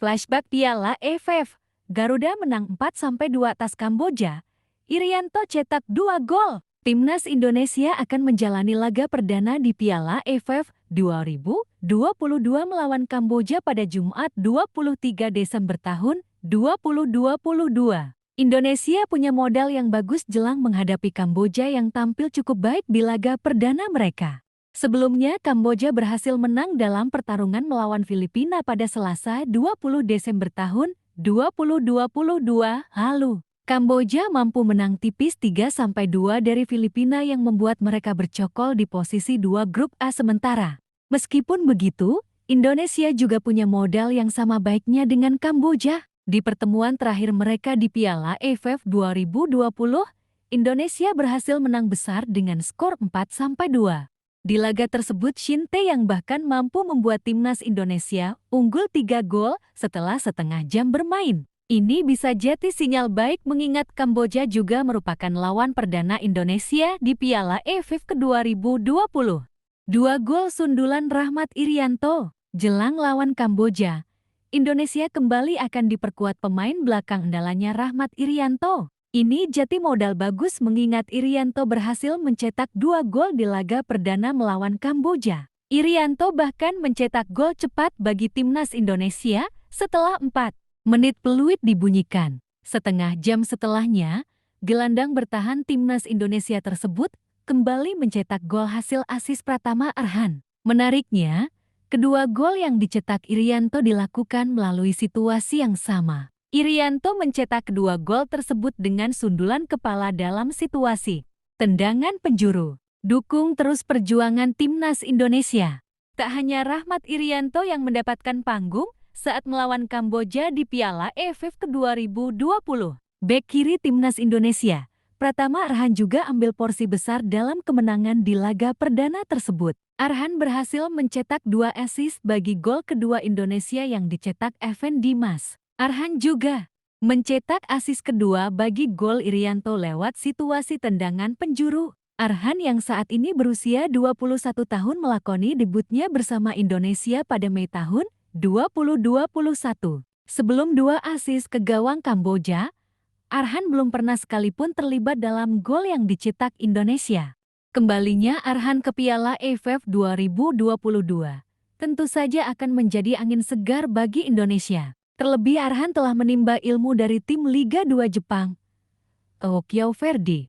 Flashback Piala AFF, Garuda menang 4-2 atas Kamboja. Irianto cetak 2 gol. Timnas Indonesia akan menjalani laga perdana di Piala AFF 2022 melawan Kamboja pada Jumat 23 Desember tahun 2022. Indonesia punya modal yang bagus jelang menghadapi Kamboja yang tampil cukup baik di laga perdana mereka. Sebelumnya, Kamboja berhasil menang dalam pertarungan melawan Filipina pada Selasa 20 Desember tahun 2022 lalu. Kamboja mampu menang tipis 3-2 dari Filipina yang membuat mereka bercokol di posisi 2 grup A sementara. Meskipun begitu, Indonesia juga punya modal yang sama baiknya dengan Kamboja. Di pertemuan terakhir mereka di Piala AFF 2020, Indonesia berhasil menang besar dengan skor 4-2. Di laga tersebut, Shin Tae yang bahkan mampu membuat timnas Indonesia unggul 3 gol setelah setengah jam bermain. Ini bisa jadi sinyal baik mengingat Kamboja juga merupakan lawan perdana Indonesia di Piala AFF ke-2020. 2 gol sundulan Rahmat Irianto. Jelang lawan Kamboja, Indonesia kembali akan diperkuat pemain belakang andalanya Rahmat Irianto. Ini jadi modal bagus mengingat Irianto berhasil mencetak 2 gol di laga perdana melawan Kamboja. Irianto bahkan mencetak gol cepat bagi timnas Indonesia setelah 4 menit peluit dibunyikan. Setengah jam setelahnya, gelandang bertahan timnas Indonesia tersebut kembali mencetak gol hasil asis Pratama Arhan. Menariknya, kedua gol yang dicetak Irianto dilakukan melalui situasi yang sama. Irianto mencetak kedua gol tersebut dengan sundulan kepala dalam situasi tendangan penjuru. Dukung terus perjuangan timnas Indonesia. Tak hanya Rahmat Irianto yang mendapatkan panggung saat melawan Kamboja di Piala AFF ke-2020. Bek kiri timnas Indonesia, Pratama Arhan juga ambil porsi besar dalam kemenangan di laga perdana tersebut. Arhan berhasil mencetak 2 assist bagi gol kedua Indonesia yang dicetak Evan Dimas. Arhan juga mencetak assist kedua bagi gol Irianto lewat situasi tendangan penjuru. Arhan yang saat ini berusia 21 tahun melakoni debutnya bersama Indonesia pada Mei tahun 2021. Sebelum 2 assist ke gawang Kamboja, Arhan belum pernah sekalipun terlibat dalam gol yang dicetak Indonesia. Kembalinya Arhan ke Piala AFF 2022 tentu saja akan menjadi angin segar bagi Indonesia. Terlebih Arhan telah menimba ilmu dari tim Liga 2 Jepang, Tokyo Verdy.